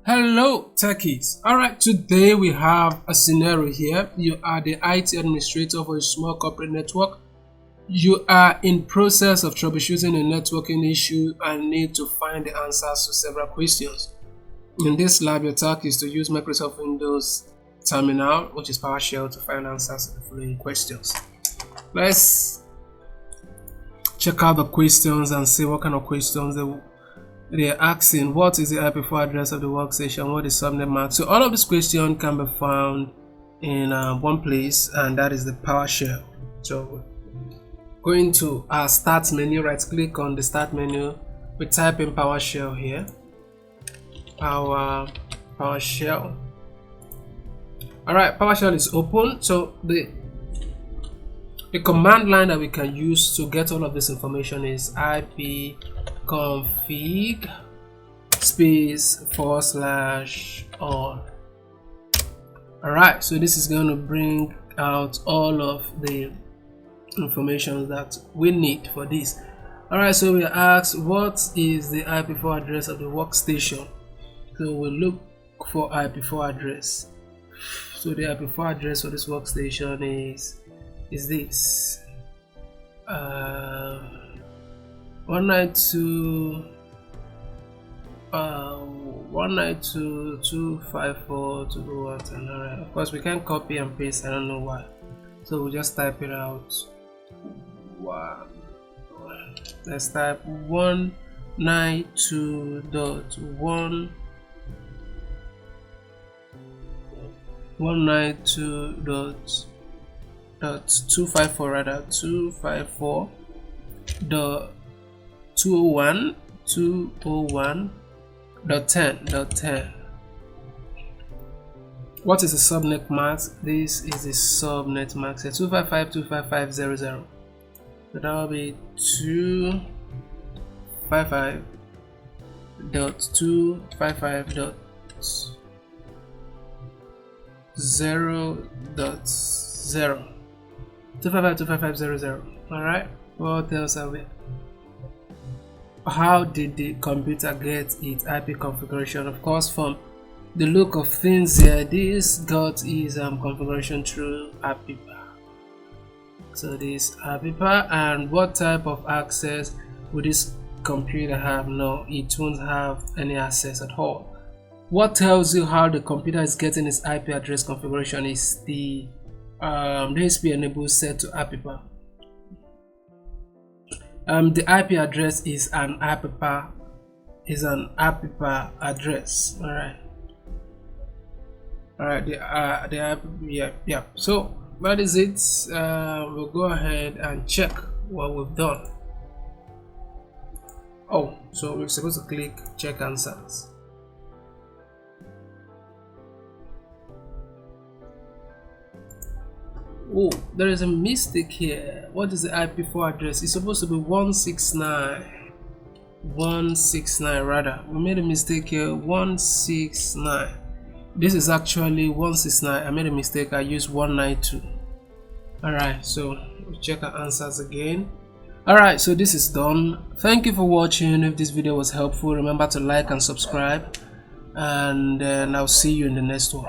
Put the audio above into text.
Hello techies. Alright, today we have a scenario here. You are the IT administrator for a small corporate network. You are in process of troubleshooting a networking issue and need to find the answers to several questions. In this lab, your task is to use Microsoft Windows terminal, which is PowerShell, to find answers to the following questions. Let's check out the questions and see what kind of questions they're asking. What is the IP4 address of the workstation? What is subnet mask? So all of these questions can be found in one place, and that is the PowerShell. So going to our start menu, right click on the start menu, we type in PowerShell here. PowerShell. Alright, PowerShell is open. So the command line that we can use to get all of this information is ipconfig /all. Alright, so this is going to bring out all of the information that we need for this. Alright, so we ask what is the IP4 address of the workstation. So we'll look for IP4 address. So the IP4 address for this workstation is this 192.192.254.201. Alright, of course we can't copy and paste, I don't know why, so we'll just type it out. Let's type 192.254 rather 254.201.10. What is the subnet mask? This is the subnet mask, 255.255.00. So that will be 255.255.0.0. 255.255.0.0. Alright, what else are we? How did the computer get its IP configuration? Of course, from the look of things here, this got its configuration through APIPA. So this APIPA, and what type of access would this computer have? No, it won't have any access at all. What tells you how the computer is getting its IP address configuration is the SP enable set to APIPA. The IP address is an APIPA address. Alright, yeah. So that is it. We'll go ahead and check what we've done. Oh, so we're supposed to click check answers. Oh, there is a mistake here. What is the IP4 address? It's supposed to be 169 rather. We made a mistake here. 169. This is actually 169. I made a mistake. I used 192. Alright, so we'll check our answers again. Alright, so this is done. Thank you for watching. If this video was helpful, remember to like and subscribe, and I'll see you in the next one.